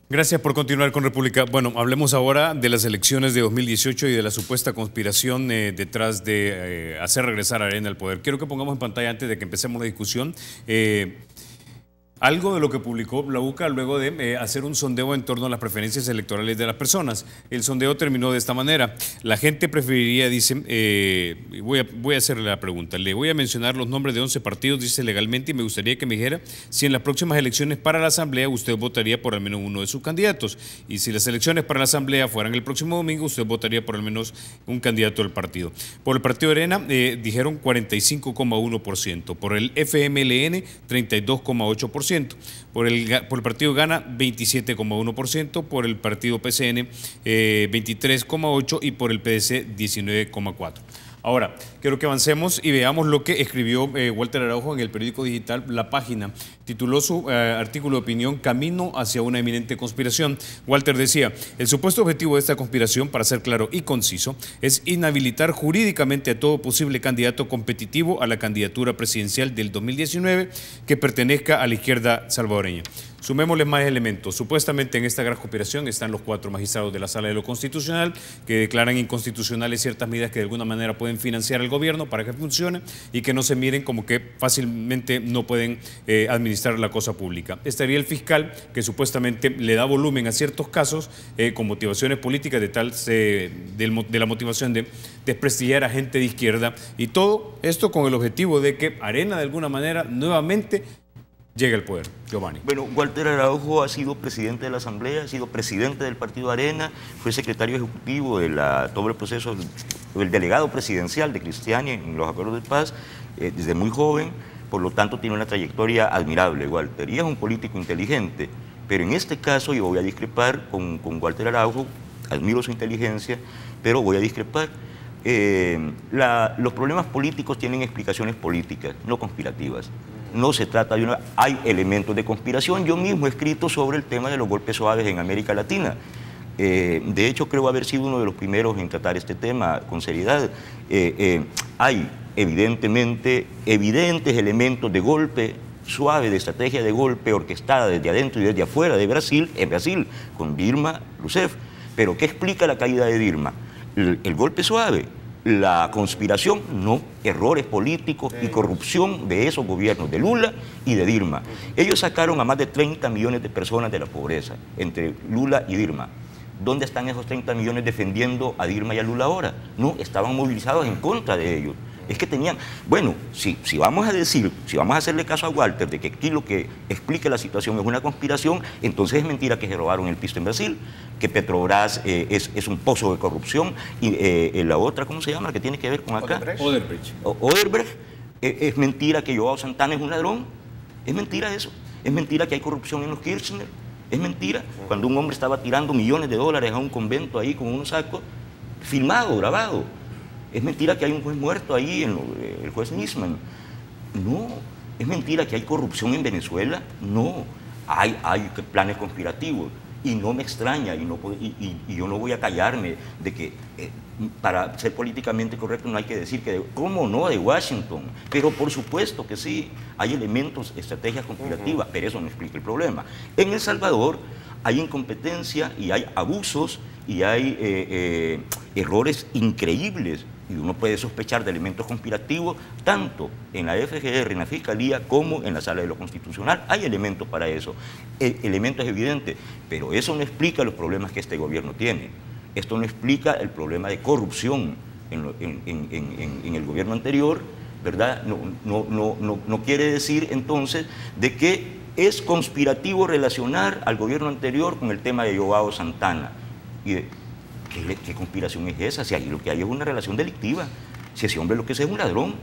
Gracias por continuar con República. Bueno, hablemos ahora de las elecciones de 2018 y de la supuesta conspiración detrás de hacer regresar a Arena al poder. Quiero que pongamos en pantalla, antes de que empecemos la discusión, algo de lo que publicó la UCA luego de hacer un sondeo en torno a las preferencias electorales de las personas. El sondeo terminó de esta manera. La gente preferiría, dice, voy a hacerle la pregunta. Le voy a mencionar los nombres de 11 partidos, dice legalmente, y me gustaría que me dijera si en las próximas elecciones para la Asamblea usted votaría por al menos uno de sus candidatos. Y si las elecciones para la Asamblea fueran el próximo domingo, usted votaría por al menos un candidato del partido. Por el partido Arena dijeron 45,1%. Por el FMLN, 32,8%. Por el partido Gana, 27,1%, por el partido PCN, 23,8% y por el PDC, 19,4%. Ahora, quiero que avancemos y veamos lo que escribió Walter Araujo en el periódico digital La Página. Tituló su artículo de opinión Camino hacia una eminente conspiración. Walter decía, el supuesto objetivo de esta conspiración, para ser claro y conciso, es inhabilitar jurídicamente a todo posible candidato competitivo a la candidatura presidencial del 2019 que pertenezca a la izquierda salvadoreña. Sumémosle más elementos. Supuestamente en esta gran conspiración están los 4 magistrados de la Sala de lo Constitucional que declaran inconstitucionales ciertas medidas que de alguna manera pueden financiar al gobierno para que funcione y que no se miren como que fácilmente no pueden administrar la cosa pública. Estaría el fiscal que supuestamente le da volumen a ciertos casos con motivaciones políticas de la motivación de desprestigiar a gente de izquierda, y todo esto con el objetivo de que Arena de alguna manera nuevamente llega al poder. Giovanni. Bueno, Walter Araujo ha sido presidente de la Asamblea, ha sido presidente del Partido Arena, fue secretario ejecutivo de todo el proceso, el delegado presidencial de Cristiani en los acuerdos de paz, desde muy joven, por lo tanto tiene una trayectoria admirable, Walter, y es un político inteligente, pero en este caso yo voy a discrepar con Walter Araujo, admiro su inteligencia, pero voy a discrepar. Los problemas políticos tienen explicaciones políticas, no conspirativas. No se trata de hay elementos de conspiración. Yo mismo he escrito sobre el tema de los golpes suaves en América Latina. De hecho, creo haber sido uno de los primeros en tratar este tema con seriedad. Hay evidentes elementos de golpe suave, de estrategia de golpe orquestada desde adentro y desde afuera de Brasil, en Brasil, con Dilma Rousseff. Pero ¿qué explica la caída de Dilma? El golpe suave. La conspiración, no, errores políticos y corrupción de esos gobiernos, de Lula y de Dilma. Ellos sacaron a más de 30 millones de personas de la pobreza, entre Lula y Dilma. ¿Dónde están esos 30 millones defendiendo a Dilma y a Lula ahora? No, estaban movilizados en contra de ellos. Es que tenían, bueno, si vamos a hacerle caso a Walter de que aquí lo que explica la situación es una conspiración, entonces es mentira que se robaron el pisto en Brasil, que Petrobras es un pozo de corrupción, y la otra, ¿cómo se llama? La que tiene que ver con acá. Odebrecht. Es mentira que Joao Santana es un ladrón, es mentira eso, es mentira que hay corrupción en los Kirchner, es mentira cuando un hombre estaba tirando millones de dólares a un convento ahí con unos sacos, filmado, grabado. Es mentira que hay un juez muerto ahí, el juez Nisman. No. Es mentira que hay corrupción en Venezuela. No. Hay planes conspirativos. Y no me extraña, y yo no voy a callarme de que para ser políticamente correcto no hay que decir que, ¿cómo no?, de Washington. Pero por supuesto que sí, hay elementos, estrategias conspirativas, pero eso no explica el problema. En El Salvador hay incompetencia y hay abusos y hay errores increíbles, y uno puede sospechar de elementos conspirativos tanto en la FGR, en la Fiscalía, como en la Sala de lo Constitucional. Hay elementos para eso, elementos evidentes, pero eso no explica los problemas que este gobierno tiene. Esto no explica el problema de corrupción en el gobierno anterior, ¿verdad? No quiere decir entonces de que es conspirativo relacionar al gobierno anterior con el tema de Joao Santana. Y ¿qué conspiración es esa? Si ahí lo que hay es una relación delictiva. Si ese hombre lo que es un ladrón.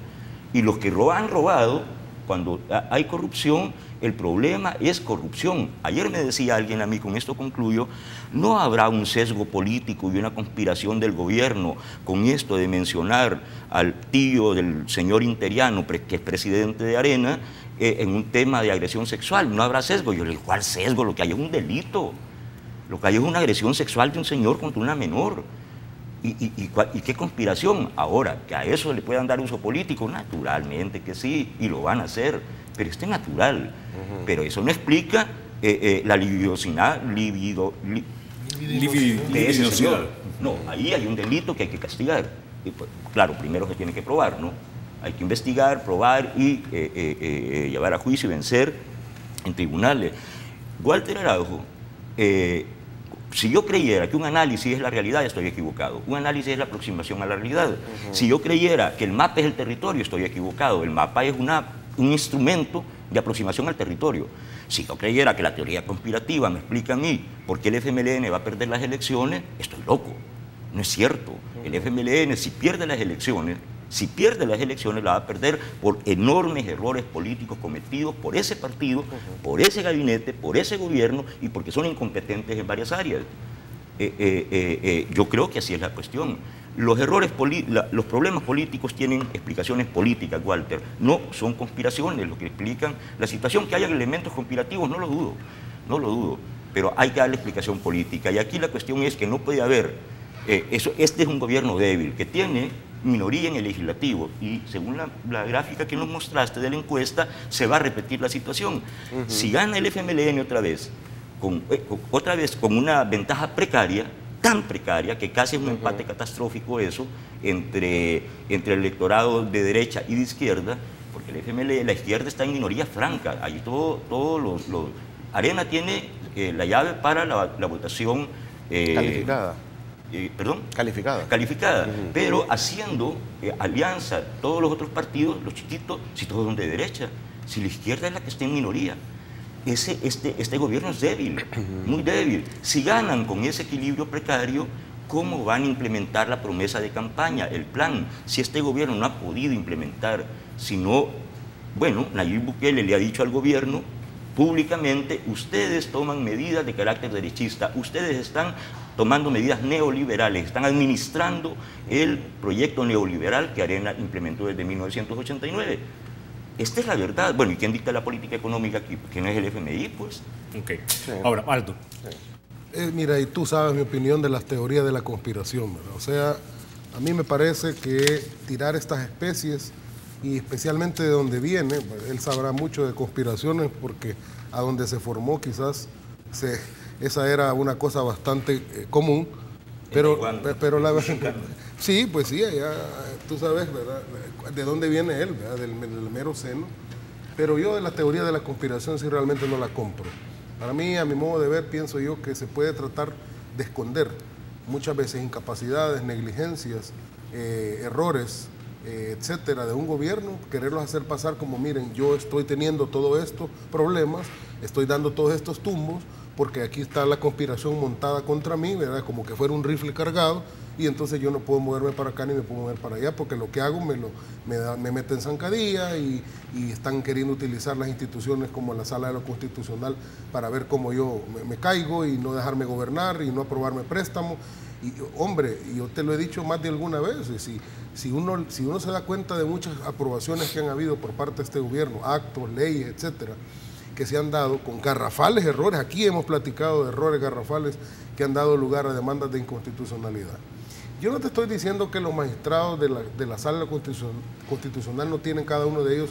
Y los que han robado, cuando hay corrupción, el problema es corrupción. Ayer me decía alguien a mí, con esto concluyo, no habrá un sesgo político y una conspiración del gobierno con esto de mencionar al tío del señor Interiano, que es presidente de Arena, en un tema de agresión sexual. No habrá sesgo. Yo le digo, ¿cuál sesgo? Lo que hay es un delito. Lo que hay es una agresión sexual de un señor contra una menor. ¿Y qué conspiración? Ahora, que a eso le puedan dar uso político, naturalmente que sí, y lo van a hacer, pero es natural. Pero eso no explica la libidinosidad de ese señor. No, ahí hay un delito que hay que castigar. Y pues, claro, primero se tiene que probar, ¿no? Hay que investigar, probar y llevar a juicio y vencer en tribunales. Walter Araujo, si yo creyera que un análisis es la realidad, estoy equivocado. Un análisis es la aproximación a la realidad. Si yo creyera que el mapa es el territorio, estoy equivocado. El mapa es un instrumento de aproximación al territorio. Si yo creyera que la teoría conspirativa me explica a mí por qué el FMLN va a perder las elecciones, estoy loco. No es cierto. El FMLN, si pierde las elecciones, la va a perder por enormes errores políticos cometidos por ese partido, por ese gabinete, por ese gobierno y porque son incompetentes en varias áreas. Yo creo que así es la cuestión. Los problemas políticos tienen explicaciones políticas, Walter. No son conspiraciones lo que explican la situación. Que hayan elementos conspirativos, no lo dudo. Pero hay que darle explicación política. Y aquí la cuestión es que no puede haber... este es un gobierno débil que tiene minoría en el legislativo y según la gráfica que nos mostraste de la encuesta se va a repetir la situación. Si gana el FMLN otra vez con una ventaja precaria, tan precaria que casi es un empate catastrófico eso entre el electorado de derecha y de izquierda, porque el FMLN, la izquierda está en minoría franca, ahí Arena tiene la llave para la votación calificada. Calificada, pero haciendo alianza todos los otros partidos, los chiquitos, si todos son de derecha, si la izquierda es la que está en minoría. Este gobierno es débil, muy débil. Si ganan con ese equilibrio precario, ¿cómo van a implementar la promesa de campaña, el plan? Si este gobierno no ha podido implementar, Nayib Bukele le ha dicho al gobierno públicamente, ustedes toman medidas de carácter derechista, ustedes están tomando medidas neoliberales, están administrando el proyecto neoliberal que Arena implementó desde 1989. Esta es la verdad. Bueno, ¿y quién dicta la política económica aquí? ¿Quién es el FMI, pues? Ok. Sí. Ahora, Aldo. Mira, y tú sabes mi opinión de las teorías de la conspiración, ¿verdad? O sea, a mí me parece que tirar estas especies, y especialmente de donde viene, él sabrá mucho de conspiraciones porque a donde se formó quizás esa era una cosa bastante común, pero la verdad, sí, pues sí, allá, tú sabes, ¿verdad?, de dónde viene él, ¿verdad?, del mero seno, pero yo de la teoría de la conspiración sí realmente no la compro. Para mí, a mi modo de ver, pienso yo que se puede tratar de esconder muchas veces incapacidades, negligencias, errores, etcétera, de un gobierno, quererlos hacer pasar como, miren, yo estoy teniendo todos estos problemas, estoy dando todos estos tumbos, porque aquí está la conspiración montada contra mí, ¿verdad?, como que fuera un rifle cargado, y entonces yo no puedo moverme para acá ni me puedo mover para allá, porque lo que hago me mete en zancadilla y están queriendo utilizar las instituciones como la Sala de lo Constitucional para ver cómo yo me caigo y no dejarme gobernar y no aprobarme préstamos. Y hombre, yo te lo he dicho más de alguna vez, si uno se da cuenta de muchas aprobaciones que han habido por parte de este gobierno, actos, leyes, etcétera, que se han dado con garrafales errores, aquí hemos platicado de errores garrafales que han dado lugar a demandas de inconstitucionalidad. Yo no te estoy diciendo que los magistrados de la Sala Constitucional no tienen cada uno de ellos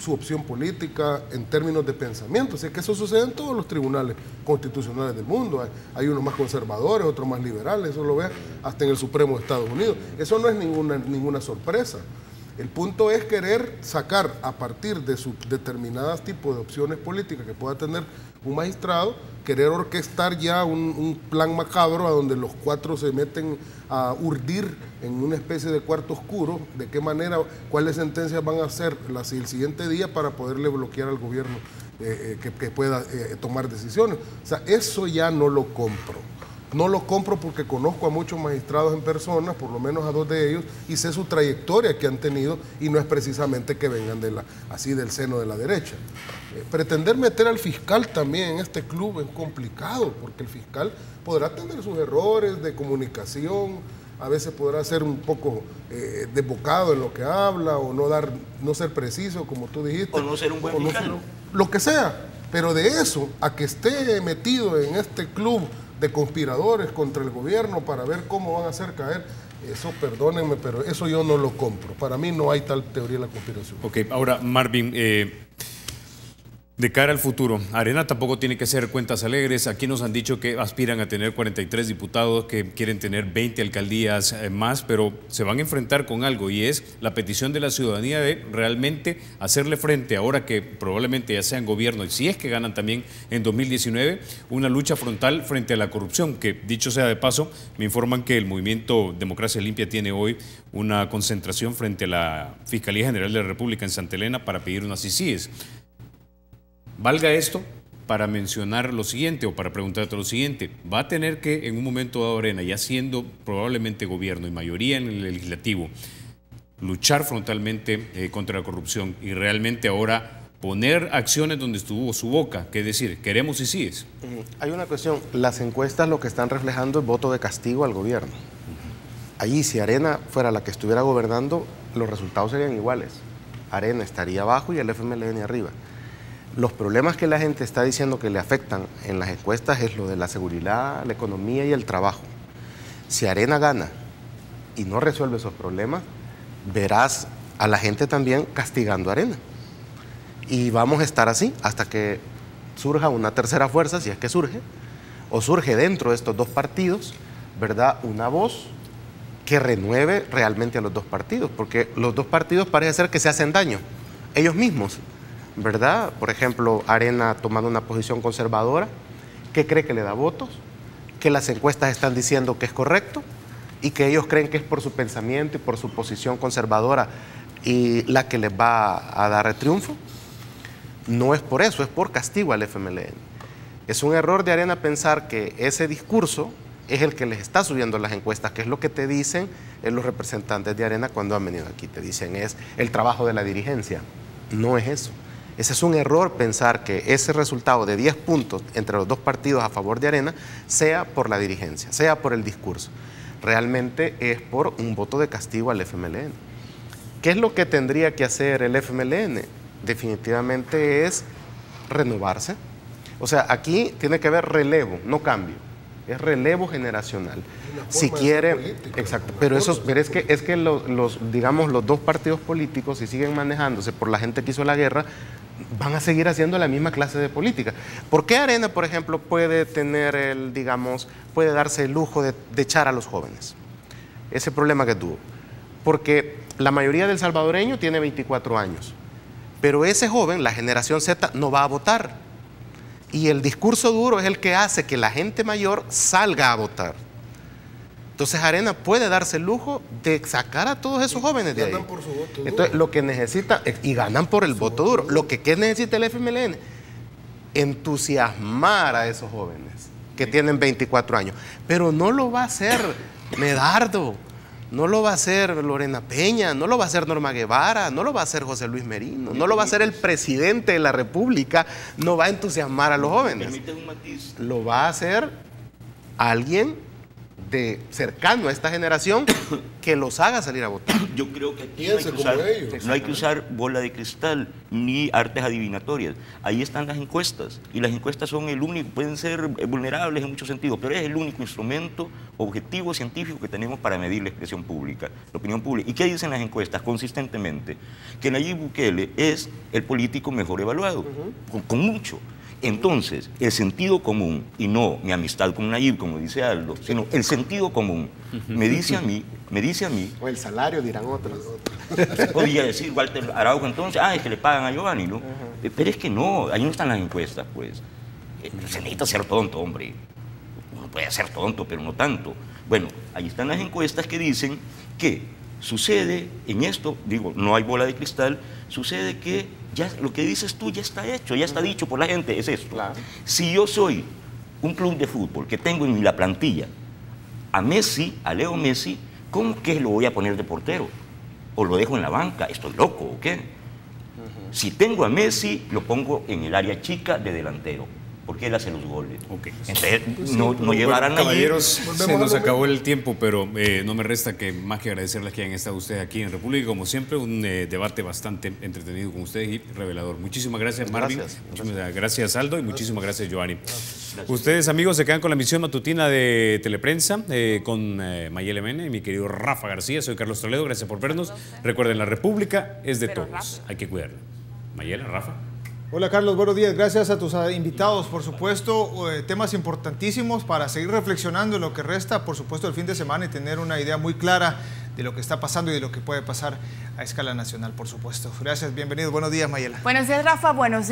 su opción política en términos de pensamiento. Así que eso sucede en todos los tribunales constitucionales del mundo. Hay unos más conservadores, otros más liberales, eso lo ve hasta en el Supremo de Estados Unidos. Eso no es ninguna sorpresa. El punto es querer sacar a partir de sus determinados tipos de opciones políticas que pueda tener un magistrado, querer orquestar ya un plan macabro a donde los cuatro se meten a urdir en una especie de cuarto oscuro, de qué manera, cuáles sentencias van a hacer el siguiente día para poderle bloquear al gobierno que pueda tomar decisiones. O sea, eso ya no lo compro. No lo compro porque conozco a muchos magistrados en persona, por lo menos a 2 de ellos, y sé su trayectoria que han tenido, y no es precisamente que vengan así del seno de la derecha. Pretender meter al fiscal también en este club es complicado, porque el fiscal podrá tener sus errores de comunicación, a veces podrá ser un poco desbocado en lo que habla, o no ser preciso, como tú dijiste. O no ser un buen fiscal. Lo que sea, pero de eso a que esté metido en este club de conspiradores contra el gobierno para ver cómo van a hacer caer, eso, perdónenme, pero eso yo no lo compro. Para mí no hay tal teoría de la conspiración. Ok, ahora Marvin, de cara al futuro, Arena tampoco tiene que hacer cuentas alegres. Aquí nos han dicho que aspiran a tener 43 diputados, que quieren tener 20 alcaldías más, pero se van a enfrentar con algo, y es la petición de la ciudadanía de realmente hacerle frente, ahora que probablemente ya sean gobierno, y si es que ganan también en 2019, una lucha frontal frente a la corrupción, que dicho sea de paso, me informan que el movimiento Democracia Limpia tiene hoy una concentración frente a la Fiscalía General de la República en Santa Elena para pedir unas CICIES. Valga esto para mencionar lo siguiente, o para preguntarte lo siguiente: ¿va a tener que en un momento dado Arena, ya siendo probablemente gobierno y mayoría en el legislativo, luchar frontalmente contra la corrupción y realmente ahora poner acciones donde estuvo su boca? Que es decir, queremos y sigues. Hay una cuestión, las encuestas lo que están reflejando es voto de castigo al gobierno. Allí, si Arena fuera la que estuviera gobernando, los resultados serían iguales. Arena estaría abajo y el FMLN arriba. Los problemas que la gente está diciendo que le afectan en las encuestas es lo de la seguridad, la economía y el trabajo. Si Arena gana y no resuelve esos problemas, verás a la gente también castigando a Arena. Y vamos a estar así hasta que surja una tercera fuerza, si es que surge, o surge dentro de estos dos partidos, ¿verdad?, una voz que renueve realmente a los dos partidos, porque los dos partidos parece ser que se hacen daño ellos mismos, ¿verdad? Por ejemplo, Arena ha tomado una posición conservadora que cree que le da votos, que las encuestas están diciendo que es correcto y que ellos creen que es por su pensamiento y por su posición conservadora y la que les va a dar triunfo. No es por eso, es por castigo al FMLN. Es un error de Arena pensar que ese discurso es el que les está subiendo las encuestas, que es lo que te dicen los representantes de Arena cuando han venido aquí. Te dicen es el trabajo de la dirigencia. No es eso. Ese es un error pensar que ese resultado de 10 puntos entre los dos partidos a favor de Arena sea por la dirigencia, sea por el discurso. Realmente es por un voto de castigo al FMLN. ¿Qué es lo que tendría que hacer el FMLN? Definitivamente es renovarse. O sea, aquí tiene que haber relevo, no cambio. Es relevo generacional. Si quiere, exacto, pero es que digamos, los dos partidos políticos, si siguen manejándose por la gente que hizo la guerra, van a seguir haciendo la misma clase de política. ¿Por qué Arena, por ejemplo, puede tener puede darse el lujo de echar a los jóvenes? Ese problema que tuvo. Porque la mayoría del salvadoreño tiene 24 años, pero ese joven, la generación Z, no va a votar. Y el discurso duro es el que hace que la gente mayor salga a votar. Entonces Arena puede darse el lujo de sacar a todos esos jóvenes de ahí. Ganan por su voto duro. Entonces lo que necesita, y ganan por el voto duro. Lo que necesita el FMLN, entusiasmar a esos jóvenes que tienen 24 años. Pero no lo va a hacer Medardo, no lo va a hacer Lorena Peña, no lo va a hacer Norma Guevara, no lo va a hacer José Luis Merino, no lo va a hacer el presidente de la República, no va a entusiasmar a los jóvenes. Lo va a hacer alguien cercano a esta generación que los haga salir a votar. Yo creo que aquí Piense como ellos. no hay que usar bola de cristal ni artes adivinatorias. Ahí están las encuestas, y las encuestas son el único, pueden ser vulnerables en muchos sentidos, pero es el único instrumento objetivo científico que tenemos para medir la expresión pública, la opinión pública. ¿Y qué dicen las encuestas consistentemente? Que Nayib Bukele es el político mejor evaluado, con mucho. Entonces, el sentido común, y no mi amistad con Nayib, como dice Aldo, sino el sentido común, me dice a mí, o el salario, dirán otros. Podría decir Walter Araujo entonces, es que le pagan a Giovanni, ¿no? Pero es que no, ahí no están las encuestas, pues. Se necesita ser tonto, hombre. Uno puede ser tonto, pero no tanto. Bueno, ahí están las encuestas que dicen que sucede en esto, digo, no hay bola de cristal, sucede que ya lo que dices tú ya está hecho, ya está dicho por la gente, es esto. Claro. Si yo soy un club de fútbol que tengo en la plantilla a Messi, a Leo Messi, ¿cómo que lo voy a poner de portero? ¿O lo dejo en la banca? ¿Estoy loco o qué? Si tengo a Messi, lo pongo en el área chica de delantero, porque él hace los goles. Okay. Entonces, no llevarán a caballeros, se nos acabó el tiempo, pero no me resta que más que agradecerles que hayan estado ustedes aquí en República. Como siempre, un debate bastante entretenido con ustedes y revelador. Muchísimas gracias, Marvin. Muchísimas gracias, Aldo, y muchísimas gracias, Giovanni. Ustedes, amigos, se quedan con la emisión matutina de Teleprensa con Mayela Mena y mi querido Rafa García. Soy Carlos Toledo, gracias por vernos. Recuerden, la República es de todos. Hay que cuidarla. Mayela, Rafa. Hola Carlos, buenos días. Gracias a tus invitados, por supuesto, temas importantísimos para seguir reflexionando en lo que resta, por supuesto, el fin de semana y tener una idea muy clara de lo que está pasando y de lo que puede pasar a escala nacional, por supuesto. Gracias, bienvenidos. Buenos días, Mayela. Buenos días, Rafa. Buenos días.